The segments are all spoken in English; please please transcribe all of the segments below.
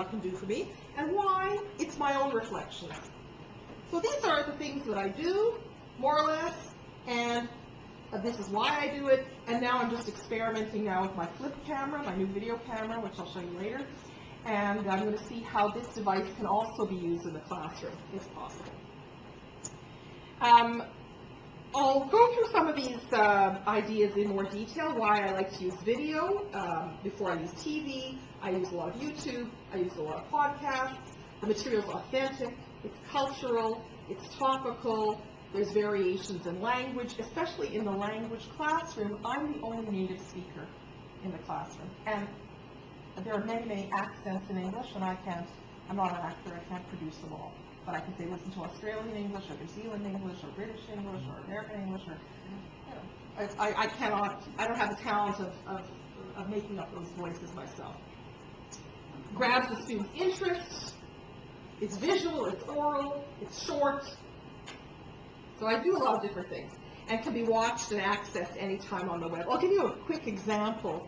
can do for me, and why it's my own reflection. So these are the things that I do, more or less, and this is why I do it, and now I'm just experimenting now with my flip camera, my new video camera, which I'll show you later, and I'm going to see how this device can also be used in the classroom, if possible. I'll go through some of these ideas in more detail, why I like to use video before I use TV. I use a lot of YouTube, I use a lot of podcasts. The material's authentic, it's cultural, it's topical, there's variations in language, especially in the language classroom. I'm the only native speaker in the classroom, and there are many, many accents in English, and I'm not an actor, I can't produce them all. But I can say, listen to Australian English, or New Zealand English, or British English, or American English, or, I don't have the talent of making up those voices myself. Grabs the student's interest, it's visual, it's oral, it's short. So I do a lot of different things, and can be watched and accessed anytime on the web. I'll give you a quick example.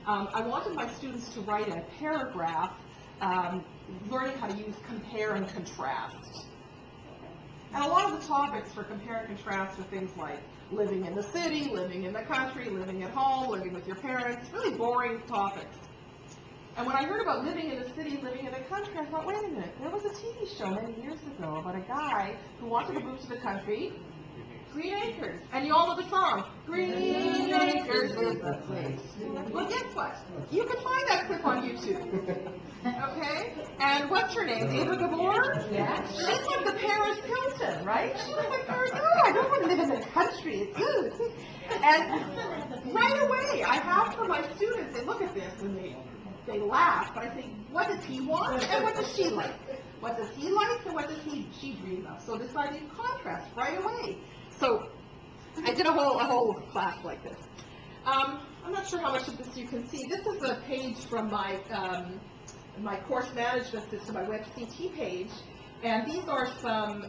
I wanted my students to write a paragraph learning how to use compare and contrast. And a lot of the topics for compare and contrast are things like living in the city, living in the country, living at home, living with your parents, really boring topics. And when I heard about living in the city, living in the country, I thought, wait a minute, there was a TV show many years ago about a guy who wanted to move to the country, Green Acres. And you all know the song, Green Acres is the place. Well, guess what? You can find that clip on YouTube. Okay? And what's her name? Ava Gabor? Yeah. She's like the Paris Hilton, right? She's like, no, I don't want to live in the country. It's good. And right away, I have for my students, they look at this and they laugh, but I think, what does he want and what does she like? What does he like and what does she dream of? So this idea of contrast right away. So I did a whole class like this. I'm not sure how much of this you can see. This is a page from my my course management system, my WebCT page, and these are some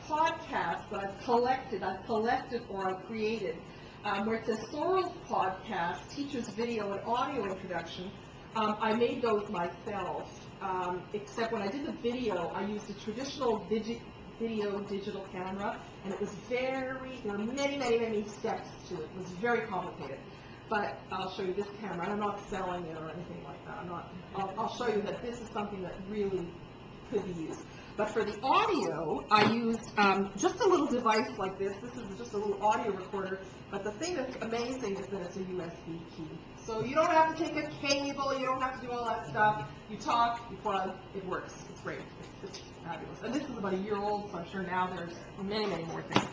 podcasts that I've collected or I've created, where it says Sorrel's podcast, Teacher's Video and Audio Introduction. I made those myself, except when I did the video, I used a traditional digital camera, and it was there were many, many, many steps to it. It was very complicated. But I'll show you this camera, and I'm not selling it or anything like that. I'll show you that this is something that really could be used. But for the audio, I used just a little device like this. This is just a little audio recorder. But the thing that's amazing is that it's a USB key. So you don't have to take a cable, you don't have to do all that stuff. You talk, you plug, it works. It's great. It's fabulous. And this is about a year old, so I'm sure now there's many, many more things.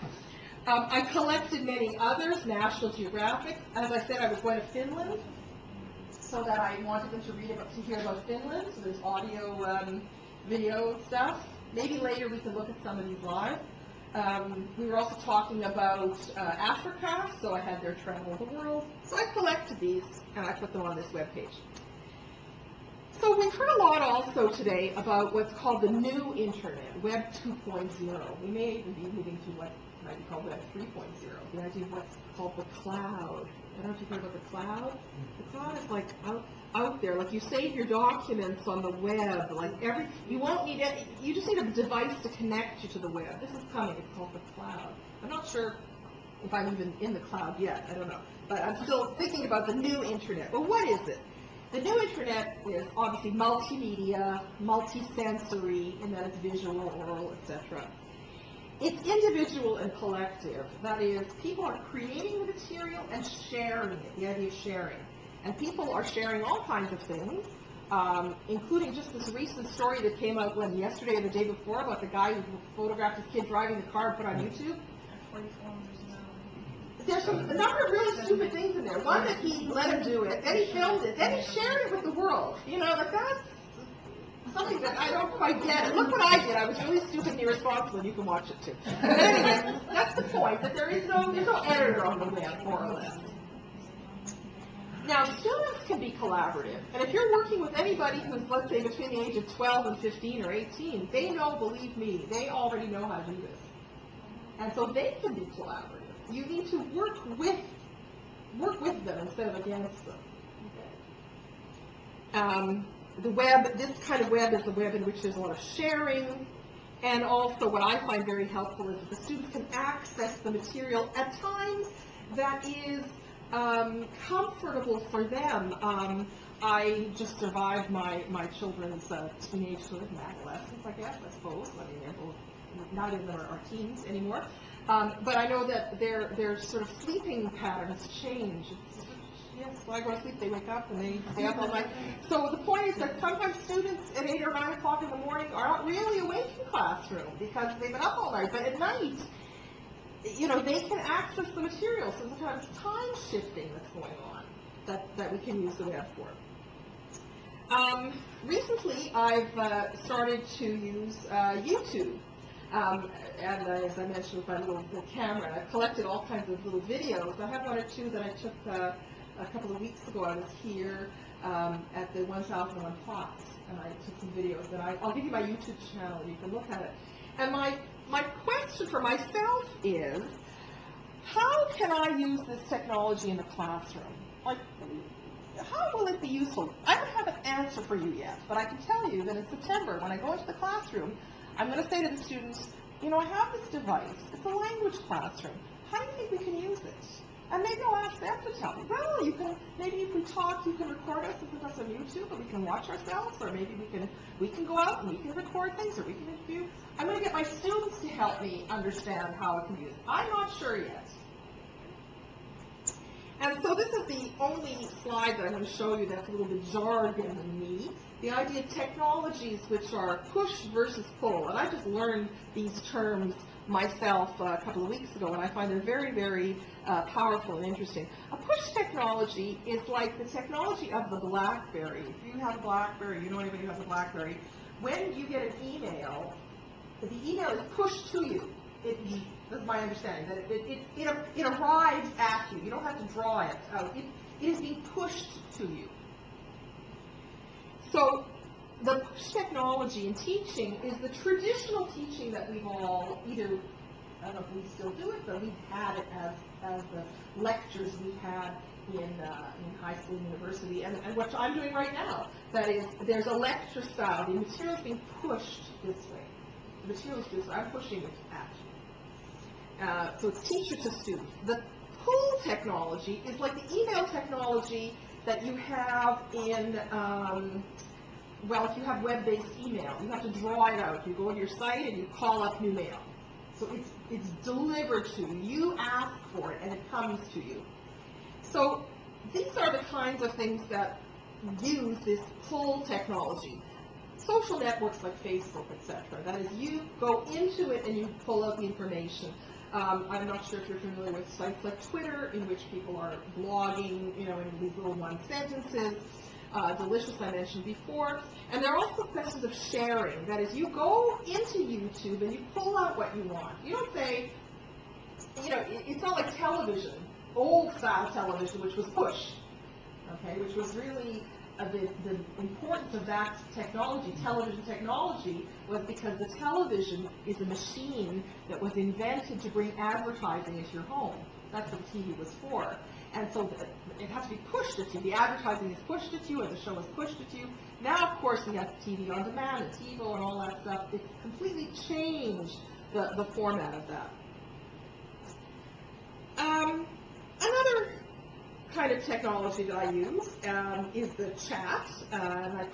I collected many others, National Geographic. As I said, I was going to Finland, so that I wanted them to hear about Finland. So there's audio, video stuff. Maybe later we can look at some of these live. We were also talking about Africa, so I had their travel the world. So I collected these, and I put them on this webpage. So we've heard a lot also today about what's called the new Internet, Web 2.0. We may even be moving to what might be called Web 3.0, the idea of what's called the cloud. I don't know if you've heard about the cloud. The cloud is like out there, like you save your documents on the web, like you won't need it, you just need a device to connect you to the web. This is coming, it's called the cloud. I'm not sure if I'm even in the cloud yet, I don't know. But I'm still thinking about the new Internet. Well, what is it? The new Internet is obviously multimedia, multi-sensory, in that it's visual, oral, etc. It's individual and collective. That is, people are creating the material and sharing it, the idea of sharing. And people are sharing all kinds of things, including just this recent story that came out yesterday or the day before about the guy who photographed his kid driving the car and put on YouTube. There's a number of really stupid things in there. One, that he let him do it, then he filmed it, then he shared it with the world. You know, like that's something that I don't quite get. And look what I did. I was really stupid and irresponsible, and you can watch it too. But anyway, that's the point, that there's no editor on the web, more or less. Now, students can be collaborative, and if you're working with anybody who's, let's say, between the age of 12 and 15 or 18, they know, believe me, they already know how to do this. And so they can be collaborative. You need to work with them instead of against them. Okay. The web, this kind of web is the web in which there's a lot of sharing, and also what I find very helpful is that the students can access the material at times that is comfortable for them. I just survived my children's teenagehood and adolescence, I guess, I suppose. I mean, they're both, neither of them are teens anymore. But I know that their sort of sleeping patterns change. Yes, when I go to sleep, they wake up and they stay up all night. So the point is that sometimes students at 8 or 9 o'clock in the morning are not really awake in the classroom because they've been up all night. But at night, you know, they can access the material. So sometimes time shifting that's going on that we can use the web for. Recently, I've started to use YouTube. And as I mentioned with my little camera, I've collected all kinds of little videos. I have one or two that I took a couple of weeks ago. I was here at the 1001 Plots, and I took some videos that I'll give you my YouTube channel. You can look at it. And my question for myself is, how can I use this technology in the classroom? Like, how will it be useful? I don't have an answer for you yet, but I can tell you that in September, when I go into the classroom, I'm going to say to the students, you know, I have this device. It's a language classroom. How do you think we can use it? And maybe I'll ask them to tell me. Well, you can, maybe if we talk, you can record us and put us on YouTube, or we can watch ourselves, or maybe we can go out and we can record things, or we can interview. I'm going to get my students to help me understand how it can be used. I'm not sure yet. And so this is the only slide that I'm going to show you that's a little bit jargon-y. The idea of technologies which are push versus pull. And I just learned these terms myself a couple of weeks ago, and I find they're very, very powerful and interesting. A push technology is like the technology of the BlackBerry. If you have a BlackBerry, you know anybody who has a BlackBerry, when you get an email, the email is pushed to you. That's my understanding, that it arrives at you. You don't have to draw it out. It is being pushed to you. So the push technology in teaching is the traditional teaching that we've all either, I don't know if we still do it, but we've had it as the lectures we had in high school and university, and what I'm doing right now. That is, there's a lecture style. The material is being pushed this way. The material is this way. I'm pushing it at you. So it's teacher to student. The pull technology is like the email technology that you have in, well, if you have web-based email, you have to draw it out. You go to your site and you call up new mail. So it's delivered to you. You ask for it and it comes to you. So these are the kinds of things that use this pull technology. Social networks like Facebook, etc. That is, you go into it and you pull out the information. I'm not sure if you're familiar with sites like Twitter, in which people are blogging, you know, in these little one sentences. Delicious, I mentioned before. And there are also questions of sharing. That is, you go into YouTube and you pull out what you want. You don't say, you know, it's not like television, old-style television, which was push, okay, which was really the importance of that technology, television technology, was because the television is a machine that was invented to bring advertising into your home. That's what the TV was for. And so it has to be pushed at you. The advertising is pushed at you, or the show is pushed at you. Now, of course, we have TV on demand and TiVo and all that stuff. It's completely changed the format of that. Another kind of technology that I use is the chat. And I